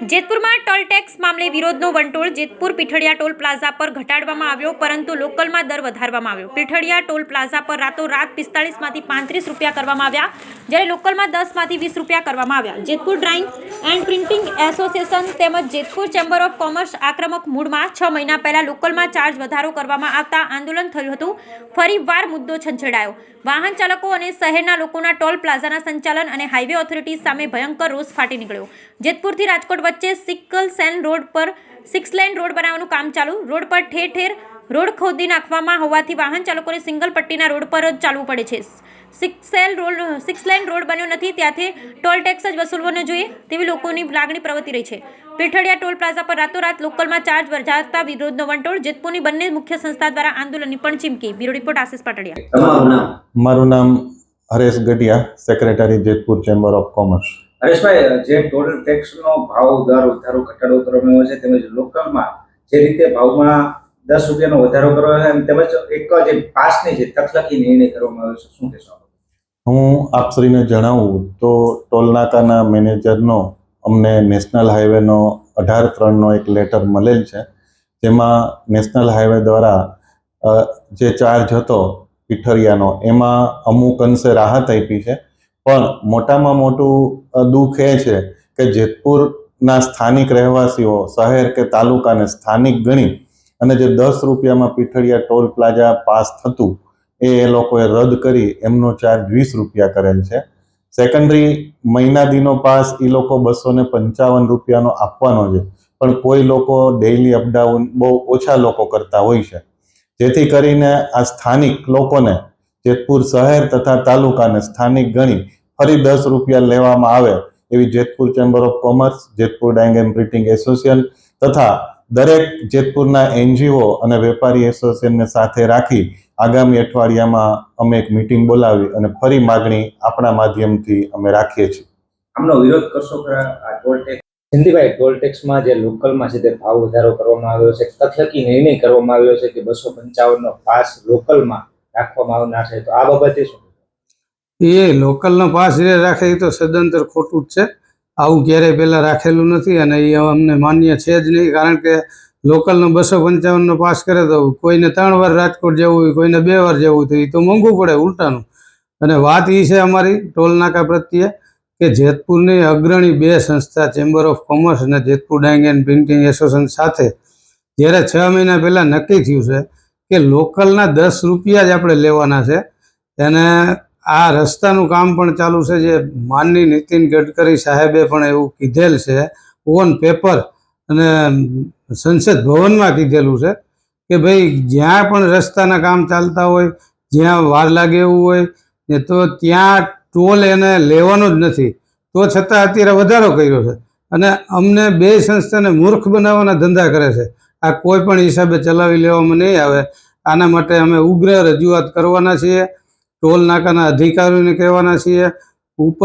જેતપુરમાં toll tax મામલે વિરોધનો વંટોળ। Jetpur Pithadiya toll plaza પર ઘટાડવામાં આવ્યો, પરંતુ લોકલમાં દર વધારવામાં આવ્યો। પીઠડિયા ટોલ પ્લાઝા પર રાતોરાત 45 માંથી 35 રૂપિયા કરવામાં આવ્યા, જ્યારે લોકલમાં 10 માંથી 20 રૂપિયા કરવામાં આવ્યા। Jetpur drawing and printing association તેમજ જેતપુર ચેમ્બર ઓફ કોમર્સ આક્રમક મૂડમાં 6 મહિના પહેલા લોકલમાં ચાર્જ વધારો કરવામાં આવતા આંદોલન થયું હતું। ફરીવાર મુદ્દો છંછેડાયો। વાહન ચાલકો અને શહેરના લોકોના ટોલ પ્લાઝાના સંચાલન અને હાઈવે ઓથોરિટી સામે ભયંકર રોષ ફાટી નીકળ્યો। જેતપુરથી રાજકોટ વચ્ચે 6 લેન રોડ બનાવવાનું કામ ચાલુ। રોડ પર ઠેર ઠેર રોડ ખોદી નાખવામાં હોવાથી વાહન ચાલકોને સિંગલ પટ્ટીના રોડ પર જ ચાલવું પડે છે। 6 લેન રોડ બન્યો નથી, ત્યાંથી ટોલ ટેક્સ જ વસૂલવો ન જોઈએ તેવી લોકોની લાગણી પ્રવર્તી રહી છે। પીઠડિયા ટોલ પ્લાઝા પર રાતોરાત લોકલમાં ચાર્જ વધારતા વિરોધનો વંટોળ। જેતપુરની બંને મુખ્ય સંસ્થા દ્વારા આંદોલનની પણ ચીમકી। Bureau report Ashish Patadia. મારું નામ Haresh Gadhiya, secretary Jetpur chamber of commerce. Hareshbhai, જે ટોલ ટેક્સનો ભાવ દર વધારો ઘટાડો કરવામાં આવ્યો છે, તેમજ લોકલમાં જે રીતે ભાવમાં 10 રૂપિયાનો વધારો કરવામાં આવ્યો છે, તેમજ એક જે પાસની જે તકલકી નિર્ણય કરવામાં આવ્યો છે, શું કહેશો? હું આપશ્રીને જણાવું તો ટોલ નાકાના મેનેજરનો અમને નેશનલ હાઈવેનો 18/3નો એક લેટર મળેલ છે, જેમાં નેશનલ હાઈવે દ્વારા જે ચાર્જ હતો પીઠરિયાનો એમાં અમુક અંશે રાહત આપી છે। પણ મોટામાં મોટું દુઃખ એ છે કે જેતપુરના સ્થાનિક રહેવાસીઓ શહેર કે તાલુકાને સ્થાનિક ગણી અને જે 10 રૂપિયામાં પીઠડિયા ટોલ પ્લાઝા પાસ થતું એ લોકોએ રદ કરી એમનો ચાર્જ 20 રૂપિયા કરેલ છે। સેકન્ડરી મહિના દીનો પાસ એ લોકો 255 રૂપિયાનો આપવાનો છે, પણ કોઈ લોકો ડેઇલી અપડાઉન બહુ ઓછા લોકો કરતા હોય છે, જેથી કરીને આ સ્થાનિક લોકોને જેતપુર શહેર તથા તાલુકાને સ્થાનિક ગણી ફરી 10 રૂપિયા લેવામાં આવે એવી Jetpur chamber of commerce, Jetpur drawing and printing association તથા દરેક જેતપુરના NGO અને વેપારી એસોસિએશનને સાથે રાખી આગામી અઠવાડિયામાં અમે એક મીટિંગ બોલાવી અને ફરી માગણી આપણા માધ્યમથી અમે રાખીએ છીએ। આમનો વિરોધ કરશો ખરા આ ટોલ ટેક્સ? જયંતિભાઈ, ટોલ ટેક્સમાં જે લોકલમાં છે તે ભાવ વધારો કરવામાં આવ્યો છે, તકલકી નિર્ણય કરવામાં આવ્યો છે કે 255નો પાસ લોકલમાં રાખવામાં આવનાર છે, તો આ બાબતે શું? એ લોકલનો પાસ જે રાખે એ તો સદંતર ખોટું જ છે। આવું ક્યારેય પહેલાં રાખેલું નથી અને એ અમને માન્ય છે જ નહીં, કારણ કે લોકલનો 255નો પાસ કરે તો કોઈને 3 વાર રાજકોટ જવું હોય, કોઈને 2 વાર જવું તો એ તો મોંઘું પડે ઉલટાનું। અને વાત એ છે અમારી ટોલ નાકા પ્રત્યે કે જેતપુરની અગ્રણી 2 સંસ્થા ચેમ્બર ઓફ કોમર્સ અને Jetpur drawing and printing association સાથે જ્યારે 6 મહિના પહેલાં નક્કી થયું છે કે લોકલના 10 રૂપિયા જ આપણે લેવાના છે, અને આ રસ્તાનું કામ પણ ચાલુ છે, જે માનની નીતિન ગડકરી સાહેબે પણ એવું કીધેલ છે ઓન પેપર અને સંસદ ભવનમાં કીધેલું છે કે ભાઈ જ્યાં પણ રસ્તાના કામ ચાલતા હોય, જ્યાં વાર લાગે એવું હોય તો ત્યાં ટોલ એને લેવાનો જ નથી, તો છતાં અત્યારે વધારો કર્યો છે અને અમને 2 સંસ્થાને મૂર્ખ બનાવવાના ધંધા કરે છે। આ કોઈ પણ હિસાબે ચલાવી લેવામાં નહીં આવે। આના માટે અમે ઉગ્ર રજૂઆત કરવાના છીએ, ટોલ નાકાના અધિકારીઓને કહેવાના છીએ। ઉપર